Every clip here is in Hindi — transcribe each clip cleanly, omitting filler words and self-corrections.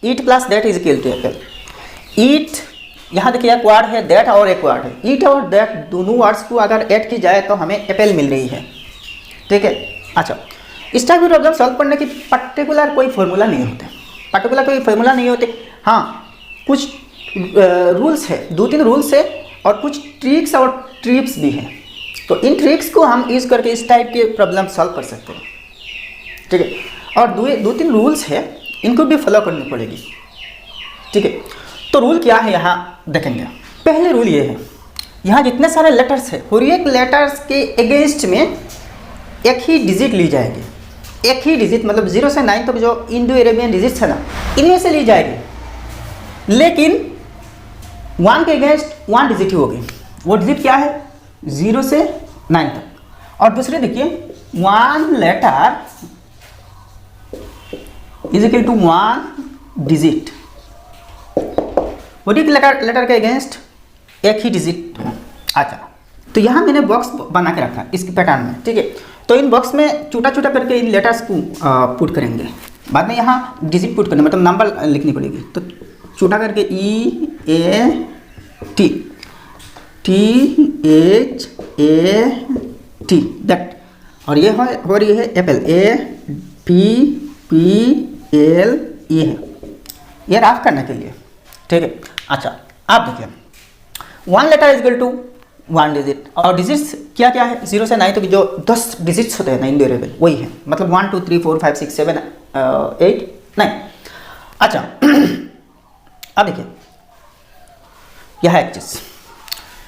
Eat plus that is equal to apple. Eat यहाँ देखिए एक वर्ड है, दैट और एक वर्ड है। ईट और दैट दोनों वर्ड्स को अगर ऐड की जाए तो हमें एप्पल मिल रही है, ठीक है। अच्छा, इस टाइप के प्रॉब्लम सॉल्व करने की पर्टिकुलर कोई फॉर्मूला नहीं होते, पर्टिकुलर कोई फॉर्मूला नहीं होते। हाँ, कुछ रूल्स है, 2-3 रूल्स है और कुछ ट्रिक्स और टिप्स भी हैं। तो इन ट्रिक्स को हम यूज़ करके इस टाइप के प्रॉब्लम सॉल्व कर सकते हैं, ठीक है। और 2-3 रूल्स है, इनको भी फॉलो करनी पड़ेगी, ठीक है। तो रूल क्या है यहाँ देखेंगे। पहले रूल ये है, यहाँ जितने सारे लेटर्स है हर एक लेटर्स के अगेंस्ट में एक ही डिजिट ली जाएगी। एक ही डिजिट मतलब 0 से 9 तक जो इंडो अरेबियन डिजिट्स है ना, इनमें से ली जाएगी। लेकिन 1 के अगेंस्ट 1 डिजिट ही होगी। वो डिजिट क्या है? 0 से 9 तक। और दूसरे देखिए 1 letter is equal to 1 digit. और एक लेटर के अगेंस्ट एक ही डिजिट है। अच्छा, तो यहाँ मैंने बॉक्स बना के रखा इस पैटर्न में, ठीक है। तो इन बॉक्स में छोटा छोटा करके इन लेटर्स को पुट करेंगे। बाद में यहाँ डिजिट पुट करना मतलब नंबर लिखनी पड़ेगी। तो छोटा करके EAT THAT दैट। और ये हो रही है एप्पल, APPLE है, ये राफ करने के लिए, ठीक है। अच्छा, आप देखिए 1 letter is equal to 1 digit. और डिजिट्स क्या क्या है? 0 से 9 तक जो 10 डिजिट्स होते हैं ना इंडो अरेबियन, वही है। मतलब 1 2 3 4 5 6 7 8 9। अच्छा, अब देखिए यह एक चीज़,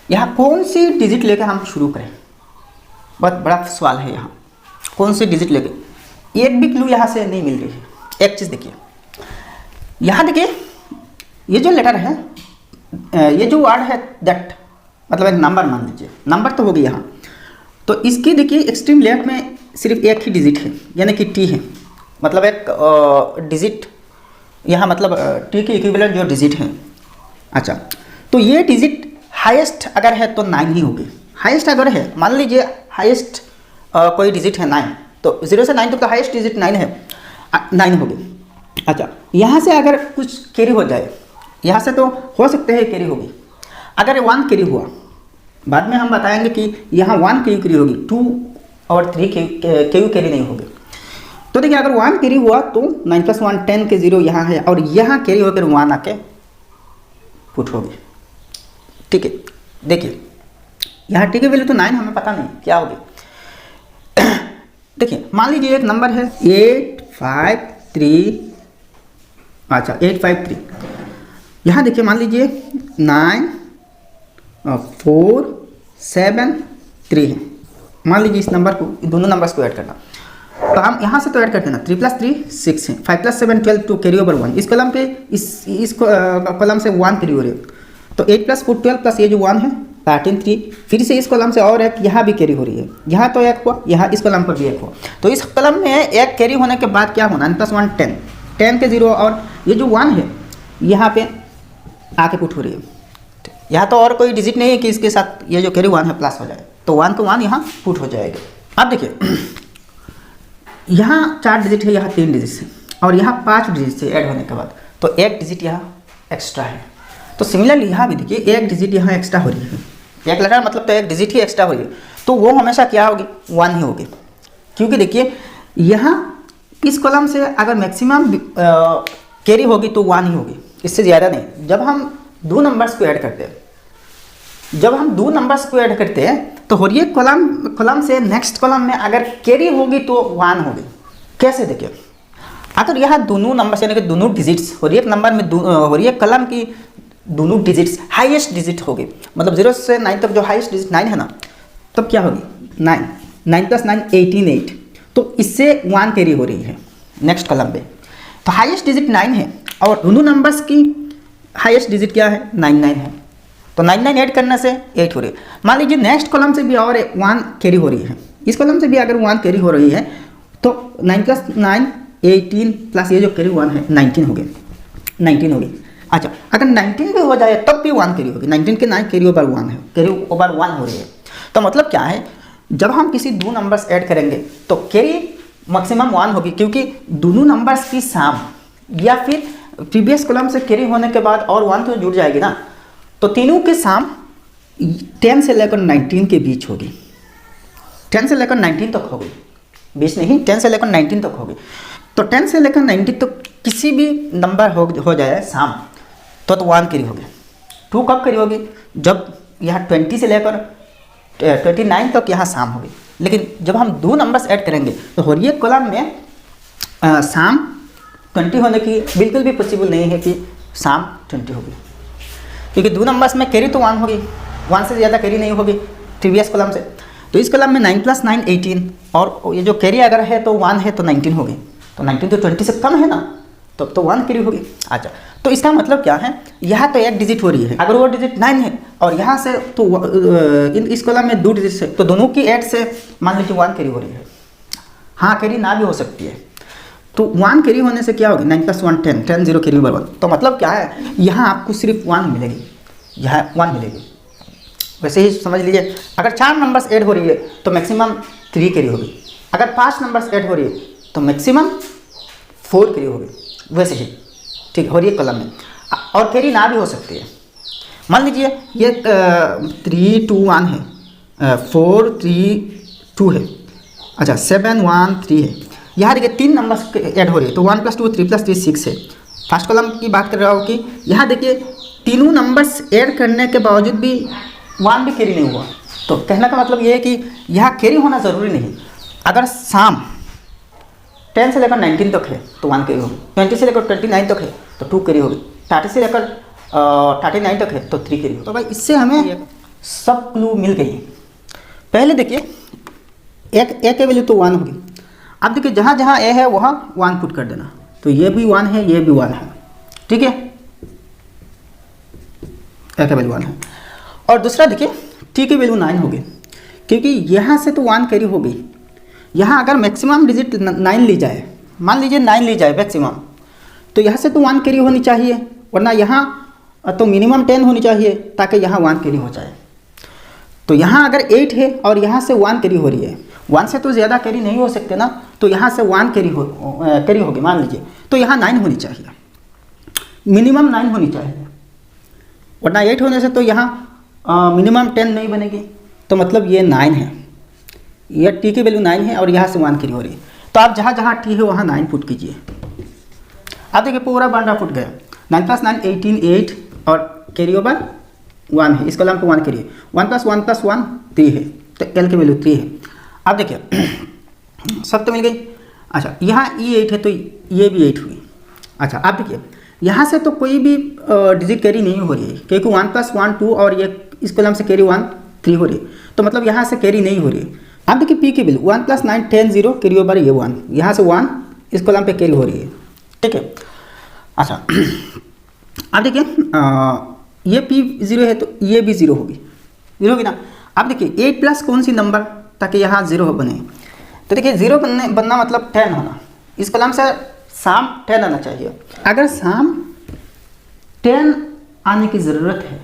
यहाँ कौन सी डिजिट लेके हम शुरू करें? बहुत बड़ा सवाल है। यहाँ कौन सी डिजिट लेके, एक भी क्लू यहाँ से नहीं मिल रही है। एक चीज़ देखिए, यहाँ देखिए ये जो लेटर है, ये जो वर्ड है दैट, मतलब एक नंबर मान लीजिए, नंबर तो होगी यहाँ। तो इसकी देखिए एक्सट्रीम लेफ्ट में सिर्फ एक ही डिजिट है, यानी कि T है। मतलब एक डिजिट यहाँ, मतलब T के इक्विवेलेंट जो डिजिट है। अच्छा, तो ये डिजिट हाईएस्ट अगर है तो 9 ही होगी। हाईएस्ट अगर है, मान लीजिए हाईएस्ट कोई डिजिट है 9, तो 0 से 9 तक तो हाईएस्ट डिजिट 9 है, 9 होगी। अच्छा, यहाँ से अगर कुछ कैरी हो जाए, यहाँ से तो हो सकते हैं कैरी होगी। अगर 1 कैरी हुआ, बाद में हम बताएंगे कि यहाँ 1 क्यू कैरी होगी, 2 और 3 क्यू कैरी नहीं होगी। तो देखिए अगर 1 कैरी हुआ तो 9 + 1 10 के 0 यहाँ है, और यहाँ कैरी होकर 1 आके पुट होगी, ठीक है। देखिए यहाँ T की वैल्यू तो 9, हमें पता नहीं क्या होगी। देखिए मान लीजिए एक नंबर है 853। अच्छा, 853। यहाँ देखिए मान लीजिए 9 4 7 3 है। मान लीजिए इस नंबर को, दोनों नंबर्स को ऐड करना, तो हम यहाँ से तो ऐड करते हैं ना। 3 + 3 6 है, 5 + 7 12 2 कैरी ओवर 1। इस कॉलम पे इस कॉलम से 1 कैरी हो रही है, तो 8 + 4 12 प्लस ये जो 1 है 13 3। फिर से इस कॉलम से और एक यहाँ भी कैरी हो रही है, यहाँ तो एक हुआ, यहाँ इस कॉलम पर भी एक हुआ। तो इस कॉलम में एक कैरी होने के बाद क्या होना? 9 + 1 10, 10 के 0, और ये जो 1 है यहाँ पे आके पुट हो रही है। यहाँ तो और कोई डिजिट नहीं है कि इसके साथ ये जो कैरी 1 है प्लस हो जाए, तो 1 को 1 यहाँ पुट हो जाएगा। अब देखिए यहाँ 4 डिजिट है, यहाँ 3 डिजिट है, और यहाँ 5 डिजिट से ऐड होने के बाद तो एक डिजिट यहाँ एक्स्ट्रा है। तो सिमिलरली यहाँ भी देखिए एक डिजिट यहाँ एक्स्ट्रा हो रही है, एक लेटर मतलब तो एक डिजिट ही एक्स्ट्रा हो रही है, तो वो हमेशा क्या होगी? 1 ही होगी। क्योंकि देखिए यहाँ इस कॉलम से अगर मैक्सिमम कैरी होगी तो 1 ही होगी, इससे ज़्यादा नहीं। जब हम 2 नंबर्स को ऐड करते हैं, तो हर एक कॉलम से नेक्स्ट कॉलम में अगर कैरी होगी तो 1 होगी। कैसे देखिए, अगर यहाँ दोनों नंबर्स यानी कि दोनों डिजिट्स, हर एक नंबर में हर एक कॉलम की दोनों डिजिट्स हाईएस्ट डिजिट होगी, मतलब 0 से 9 तक जो हाईएस्ट डिजिट 9 है ना, तब क्या होगी? 9 + 9 18 8। तो इससे 1 कैरी हो रही है नेक्स्ट कॉलम पे, तो हाईएस्ट डिजिट 9 है, और दोनों नंबर्स की हाईएस्ट डिजिट क्या है? 9 है। तो 9 ऐड करने से 8 हो रही है। मान लीजिए नेक्स्ट कॉलम से भी और 1 कैरी हो रही है, इस कॉलम से भी अगर 1 कैरी हो रही है, तो 9 + 9 18 प्लस ये जो कैरी 1 है 19 हो गई। अच्छा, अगर 19 भी हो जाए तब भी 1 कैरी होगी। 19 के 9 कैरी ओवर 1 है, कैरी ओवर 1 हो रही है। तो मतलब क्या है, जब हम किसी 2 नंबर्स ऐड करेंगे तो कैरी मैक्सिमम 1 होगी, क्योंकि दोनों नंबर्स की सम या फिर प्रीवियस कॉलम से कैरी होने के बाद और 1 तो जुड़ जाएगी ना, तो तीनों के सम 10 से लेकर 19 के बीच होगी। 10 से लेकर 19 तक होगी, 20 नहीं, 10 से लेकर 19 तक होगी। तो 10 से लेकर 19 तक किसी भी नंबर हो जाए सम तो 1 कैरी होगी। 2 कब कैरी होगी? जब यहाँ 20 से लेकर 29 तक यहाँ सम होगी। लेकिन जब हम 2 नंबर्स ऐड करेंगे तो हर एक कॉलम में सम 20 होने की बिल्कुल भी पॉसिबल नहीं है कि सम 20 होगी, क्योंकि 2 नंबर्स में कैरी तो 1 होगी, 1 से ज़्यादा कैरी नहीं होगी प्रीवियस कॉलम से। तो इस कॉलम में 9 + 9 18, और ये जो कैरी अगर है तो 1 है तो 19 होगी। तो 19 तो 20 से कम है ना, तब तो 1 कैरी होगी। अच्छा, तो इसका मतलब क्या है, यहाँ तो एक डिजिट हो रही है, अगर वो डिजिट 9 है और यहाँ से तो इस कॉलम में 2 डिजिट है, तो दोनों की ऐड से मान लीजिए 1 कैरी हो रही है। हाँ, कैरी ना भी हो सकती है। तो 1 कैरी होने से क्या होगी, 9 + 1 10, 10 0 कैरी = 1। तो मतलब क्या है, यहाँ आपको सिर्फ 1 मिलेगी, यहाँ 1 मिलेगी। वैसे ही समझ लीजिए, अगर 4 नंबर्स ऐड हो रही है तो मैक्सिमम 3 कैरी होगी, अगर 5 नंबर्स ऐड हो रही है तो मैक्सिमम 4 कैरी होगी। वैसे ही ठीक है, और ये कॉलम में और कैरी ना भी हो सकती है। मान लीजिए ये 3 2 1 है, 4 3 2 है, अच्छा 7 1 3 है। यहाँ देखिए 3 नंबर्स ऐड हो रही है, तो 1 + 2 3 + 3 6 है। फर्स्ट कॉलम की बात कर रहा हूँ कि यहाँ देखिए तीनों नंबर्स ऐड करने के बावजूद भी 1 भी कैरी नहीं हुआ। तो कहने का मतलब ये है कि यहाँ कैरी होना ज़रूरी नहीं। अगर सम 10 से लेकर 19 तक है तो 1 कैरी होगी, 20 से लेकर 29 तक है तो 2 कैरी होगी, 30 से लेकर 39 तक है तो 3 कैरी होगी। तो भाई इससे हमें सब क्लू मिल गई। पहले देखिए ए की वैल्यू तो 1 होगी। अब देखिए जहाँ जहाँ ए है वहाँ 1 पुट कर देना, तो ये भी 1 है, ये भी 1 है, ठीक है, ए की वैल्यू 1 है। और दूसरा देखिए टी की वैल्यू 9 होगी, क्योंकि यहाँ से तो 1 कैरी हो गई। यहाँ अगर मैक्सिमम डिजिट 9 ली जाए, मान लीजिए 9 ली जाए मैक्सिमम, तो यहाँ से तो 1 कैरी होनी चाहिए, वरना यहाँ तो मिनिमम 10 होनी चाहिए ताकि यहाँ 1 कैरी हो जाए। तो यहाँ अगर 8 है और यहाँ से 1 कैरी हो रही है, 1 से तो ज़्यादा कैरी नहीं हो सकते ना, तो यहाँ से 1 कैरी होगी मान लीजिए, तो यहाँ 9 होनी चाहिए, मिनिमम 9 होनी चाहिए, वरना 8 होने से तो यहाँ मिनिमम 10 नहीं बनेगी। तो मतलब ये 9 है, ये टी की वैल्यू 9 है और यहाँ से 1 कैरी हो रही है। तो आप जहाँ जहाँ टी है वहाँ 9 पुट कीजिए। आप देखिए पूरा बांडा फुट गया, 9 + 9 18 8 और कैरी ओवर 1 है, इस कॉलम पे 1 कैरी है, 1 + 1 + 1 3 है, तो एल की वैल्यू 3 है। अब देखिए सब तो मिल गई। अच्छा यहाँ E8 है तो ये भी 8 हुई। अच्छा आप देखिए यहाँ से तो कोई भी डिजिट कैरी नहीं हो रही है, क्योंकि 1 + 1 2 और ये इस कॉलम से कैरी 1 3 हो रही है, तो मतलब यहाँ से कैरी नहीं हो रही है। अब देखिए पी की वैल्यू 1 + 9 10 0 कैरी ओवर ये 1, यहाँ से 1 इस कॉलम पे कैरी हो रही है, ठीक है। अच्छा अब देखिए ये P0 है तो ये भी 0 होगी, 0 होगी ना। अब देखिए 8 प्लस कौन सी नंबर ताकि यहाँ 0 बने, तो देखिए 0 बनना मतलब 10 होना, इस कॉलम से शाम 10 आना चाहिए। अगर शाम 10 आने की ज़रूरत है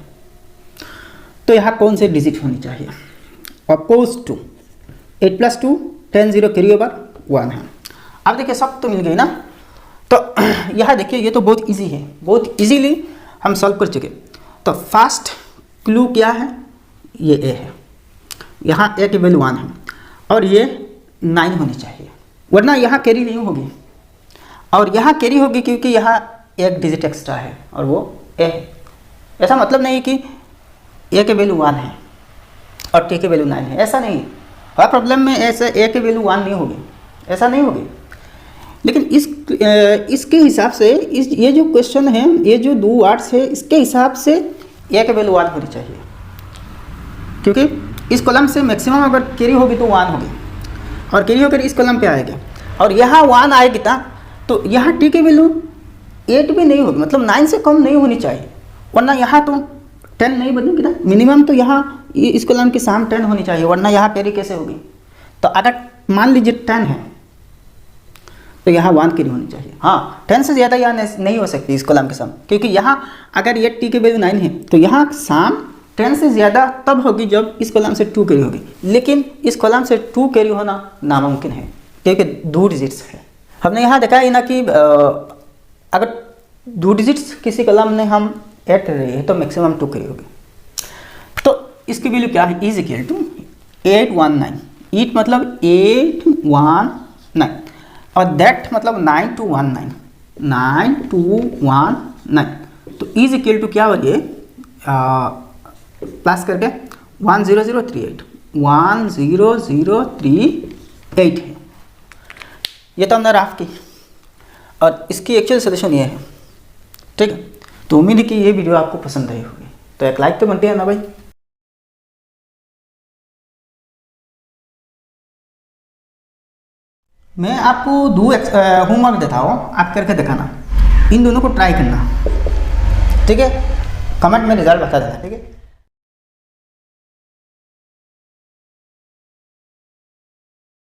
तो यहाँ कौन से डिजिट होनी चाहिए, अपोज टू 8 + 2 10 0 कैरी ओवर 1 है। अब देखिए सब तो मिल गई ना, तो यहाँ देखिए ये तो बहुत इजी है, बहुत इजीली हम सॉल्व कर चुके। तो फर्स्ट क्लू क्या है, ये ए है, यहाँ ए की वैल्यू 1 है और ये 9 होनी चाहिए, वरना यहाँ कैरी नहीं होगी, और यहाँ कैरी होगी क्योंकि यहाँ एक डिजिट एक्स्ट्रा है और वो ए है। ऐसा मतलब नहीं कि ए की वैल्यू 1 है और टी की वैल्यू 9 है, ऐसा नहीं। हर प्रॉब्लम में ऐसे ए की वैल्यू 1 नहीं होगी, ऐसा नहीं होगी। लेकिन इसके हिसाब से ये जो क्वेश्चन है, ये जो 2 वर्ड्स है, इसके हिसाब से ए की वैल्यू 1 होनी चाहिए, क्योंकि इस कॉलम से मैक्सिमम अगर कैरी होगी तो 1 होगी और कैरी होकर इस कॉलम पे आएगा और यहाँ 1 आएगी था, तो यहाँ टी की वैल्यू 8 भी नहीं होगी, मतलब 9 से कम नहीं होनी चाहिए, वरना यहाँ तो 10 नहीं बनेगी ना। मिनिमम तो यहाँ इस कॉलम की शाम 10 होनी चाहिए, वरना यहाँ कैरी कैसे होगी। तो अगर मान लीजिए 10 है तो यहाँ 1 कैरी होनी चाहिए। हाँ 10 से ज़्यादा यहाँ नहीं हो सकती इस कॉलम के शाम, क्योंकि यहाँ अगर ये टी की वैल्यू 9 है तो यहाँ शाम 10 से ज़्यादा तब होगी जब इस कॉलम से 2 कैरी होगी, लेकिन इस कॉलम से 2 कैरी होना नामुमकिन है क्योंकि 2 डिजिट्स है। हमने यहाँ देखा है ना कि अगर 2 डिजिट्स किसी कलम में हम ऐड कर रहे हैं तो मैक्सिमम 2 की होगी। तो इसकी वैल्यू क्या है, इज इक्वल टू 819। ईट मतलब 819 और दैट मतलब 9219, 9219। तो इज इक्वल टू क्या हो गया, प्लस करके 10038, 10038 है। ये तो हमने राफ की और इसकी एक्चुअल सोल्यूशन ये है। ठीक है, तो उम्मीद है कि ये वीडियो आपको पसंद आई होगी, तो एक लाइक तो बनती है ना भाई। मैं आपको 2 होमवर्क देता हूँ, आप करके दिखाना, इन दोनों को ट्राई करना। ठीक है, कमेंट में रिजल्ट बता देना। ठीक है।